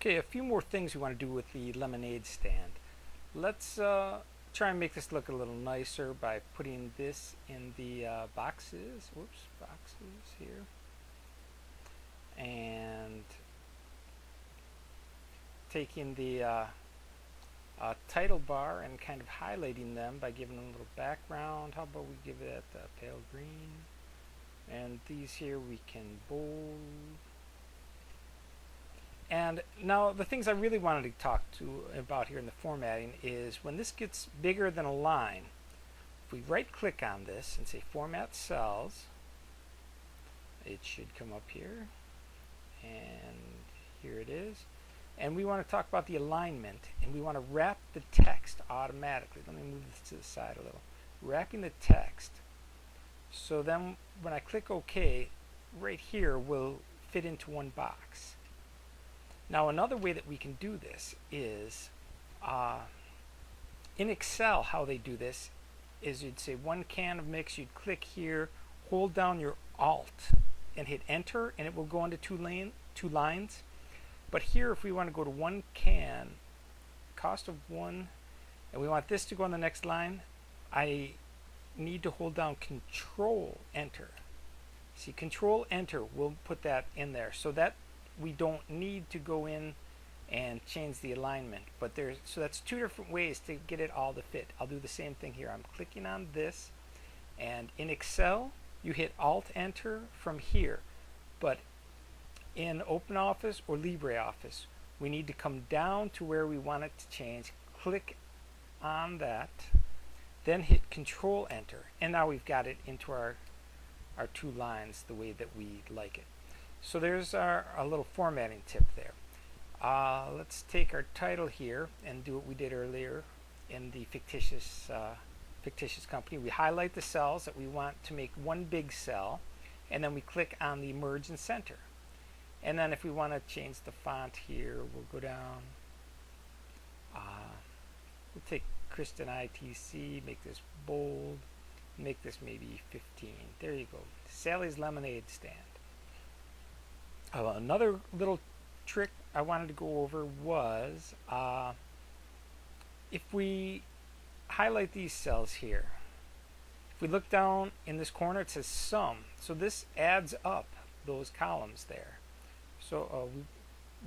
Okay, a few more things we want to do with the lemonade stand. Let's try and make this look a little nicer by putting this in the boxes. Whoops, boxes here. And taking the title bar and kind of highlighting them by giving them a little background. How about we give it a pale green? And these here we can bold. And now the things I really wanted to talk about here in the formatting is when this gets bigger than a line, if we right click on this and say format cells, it should come up here, and here it is. And we want to talk about the alignment, and we want to wrap the text automatically. Let me move this to the side a little. Wrapping the text, so then when I click OK, right here will fit into one box. Now another way that we can do this is in Excel. How they do this is you'd say one can of mix, you'd click here, hold down your Alt and hit enter, and it will go into two lines. But here, if we want to go to one can, cost of one, and we want this to go on the next line, I need to hold down Control Enter. See, Control Enter will put that in there, so that we don't need to go in and change the alignment. But so that's two different ways to get it all to fit. I'll do the same thing here. I'm clicking on this, and in Excel you hit Alt Enter from here, but in OpenOffice or LibreOffice we need to come down to where we want it to change, click on that, then hit Control Enter, and now we've got it into our two lines the way that we like it. So there's our little formatting tip there. Let's take our title here and do what we did earlier in the fictitious company. We highlight the cells that we want to make one big cell, and then we click on the merge and center. And then if we want to change the font here, we'll go down. We'll take Kristen ITC, make this bold, make this maybe 15. There you go. Sally's Lemonade Stand. Another little trick I wanted to go over was if we highlight these cells here, if we look down in this corner, it says sum. So this adds up those columns there. So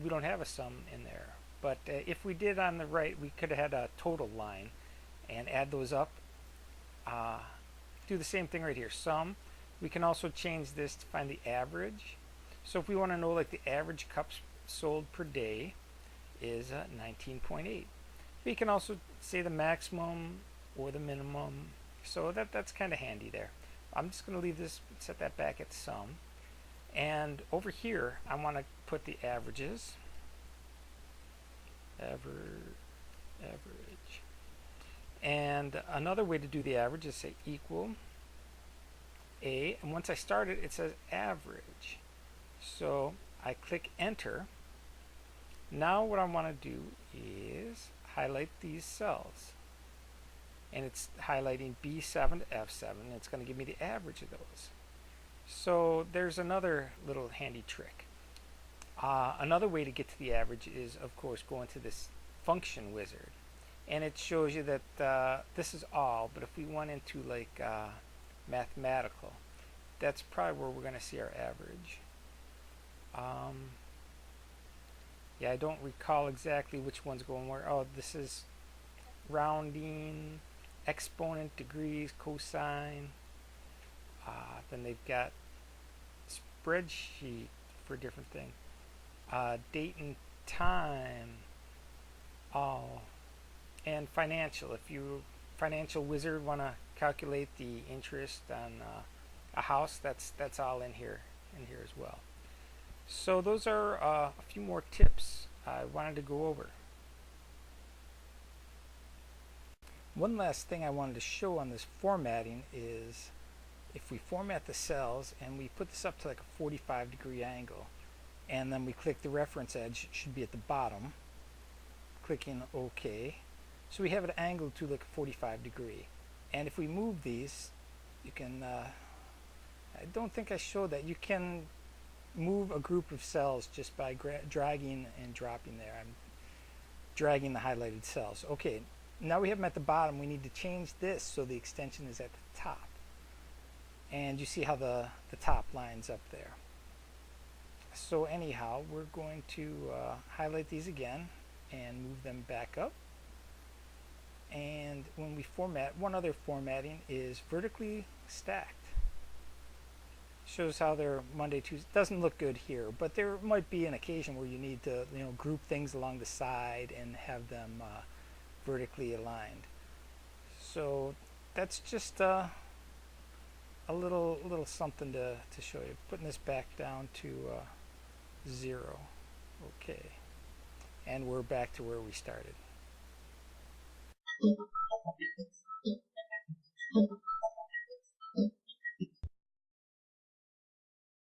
we don't have a sum in there. But if we did on the right, we could have had a total line and add those up. Do the same thing right here, sum. We can also change this to find the average. So if we want to know, like, the average cups sold per day is 19.8. We can also say the maximum or the minimum. So that's kind of handy there. I'm just going to leave this, set that back at sum. And over here, I want to put the averages. Average. And another way to do the average is say equal A. And once I start it, it says average. So I click enter. Now what I want to do is highlight these cells. And it's highlighting B7 to F7. And it's going to give me the average of those. So there's another little handy trick. Another way to get to the average is, of course, go into this function wizard. And it shows you that this is all, but if we went into like mathematical, that's probably where we're going to see our average. Yeah, I don't recall exactly which one's going where. Oh, this is rounding, exponent, degrees, cosine. Then they've got spreadsheet for different things. Date and time. All. And financial. If you financial wizard want to calculate the interest on a house, that's all in here as well. So those are a few more tips I wanted to go over. One last thing I wanted to show on this formatting is if we format the cells and we put this up to like a 45-degree angle, and then we click the reference edge, it should be at the bottom, clicking OK. So we have it angled to like a 45-degree. And if we move these, you can, I don't think I showed that, you can move a group of cells just by dragging and dropping there. I'm dragging the highlighted cells. Okay, now we have them at the bottom. We need to change this so the extension is at the top. And you see how the top lines up there. So anyhow, we're going to highlight these again and move them back up. And when we format, one other formatting is vertically stacked. Shows how they're Monday, Tuesday. Doesn't look good here, but there might be an occasion where you need to, group things along the side and have them vertically aligned. So that's just a little something to show you. Putting this back down to 0. Okay, and we're back to where we started.